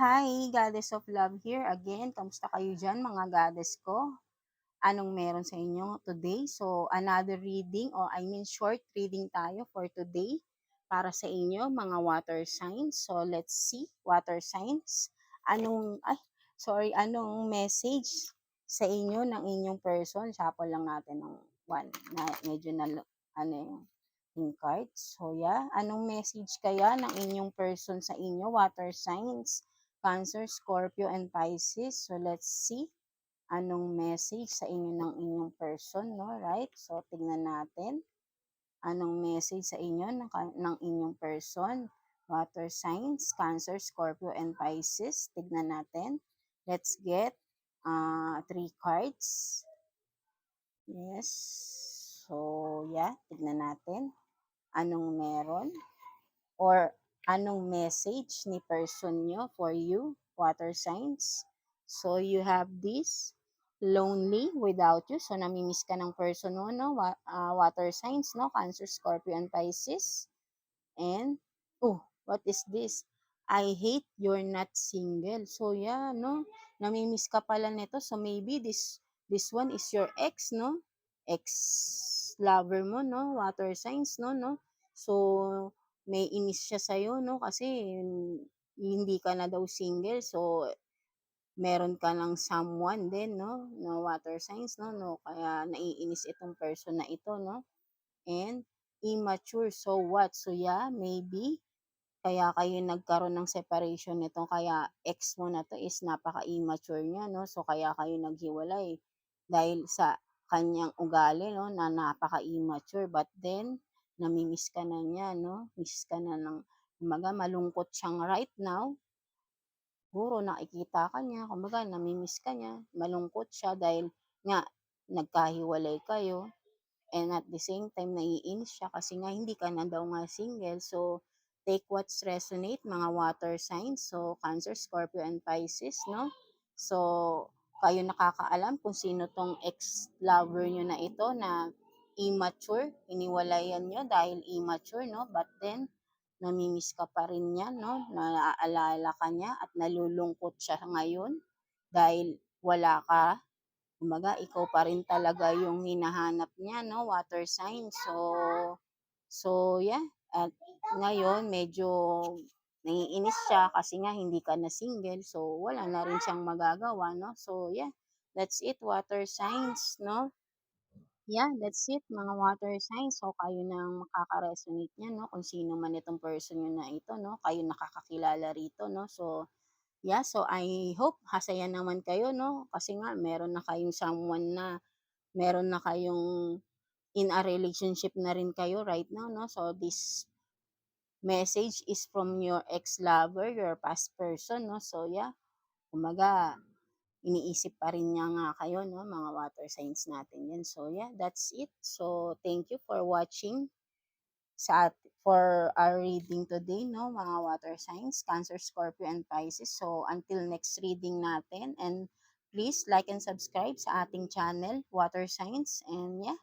Hi, Goddess of Love here again. Kamusta kayo dyan mga goddess ko? Anong meron sa inyo today? So, another reading or short reading tayo for today para sa inyo mga water signs. So, let's see, water signs. Anong message sa inyo ng inyong person? Shuffle lang natin ng one na medyo na, yung cards. So, yeah, anong message kaya ng inyong person sa inyo, water signs? Cancer, Scorpio, and Pisces. So, let's see anong message sa inyo ng inyong person, no? Right? So, tingnan natin. Anong message sa inyo ng inyong person? Water signs, Cancer, Scorpio, and Pisces. Tignan natin. Let's get three cards. Yes. So, yeah. Tignan natin. Anong meron? Or anong message ni person nyo for you, water signs. So, you have this, lonely without you. So, namimiss ka ng person mo, no? Water signs, no? Cancer, Scorpio, and Pisces. And, oh, what is this? I hate you're not single. So, yeah, no? Namimiss ka pala nito. So, maybe this one is your ex, no? Ex-lover mo, no? Water signs, no? So, may inis siya sa'yo, no? Kasi, hindi ka na daw single. So, meron ka ng someone din, no? No water signs, no? Kaya naiinis itong person na ito, no? And immature. So what? So yeah, maybe kaya kayo nagkaroon ng separation nito, kaya ex mo na 'to is napaka-immature niya, 'no? So kaya kayo naghiwalay dahil sa kanyang ugali, 'no, na napaka-immature. But then nami-miss ka na niya, 'no? Miss ka na ng kumbaga malungkot siyang right now. Siguro nakikita ka niya, kumbaga nami-miss ka niya, malungkot siya dahil nga nagkahiwalay kayo. And at the same time, naiinis siya kasi nga hindi ka na daw nga single. So, take what's resonate, mga water signs. So, Cancer, Scorpio, and Pisces, no? So, kayo nakakaalam kung sino tong ex-lover nyo na ito na immature. Iniwalayan nyo dahil immature, no? But then, namimiss ka pa rin niya, no? Naaalala ka niya at nalulungkot siya ngayon dahil wala ka. Kumbaga, ikaw pa rin talaga yung hinahanap niya, no? Water sign. So yeah. At ngayon, medyo naiinis siya kasi nga hindi ka na single. So, wala na rin siyang magagawa, no? So, yeah. That's it, water signs, no? Yeah, that's it, mga water signs. So, kayo nang makaka-resonate niyan, no? Kung sino man itong person nyo na ito, no? Kayo nakakakilala rito, no? So, yeah, so I hope masaya naman kayo, no? Kasi nga meron na kayong someone na meron na kayong in a relationship na rin kayo right now, no? So this message is from your ex-lover, your past person, no? So yeah, kumaga iniisip pa rin niya nga kayo, no? Mga water signs natin yan. So yeah, that's it. So thank you for watching for our reading today, no, mga water signs, Cancer, Scorpio, and Pisces. So, until next reading natin, and please like and subscribe sa ating channel, Water Signs. And yeah,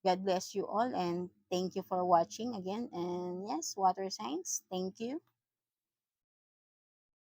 God bless you all, and thank you for watching again. And yes, water signs, thank you.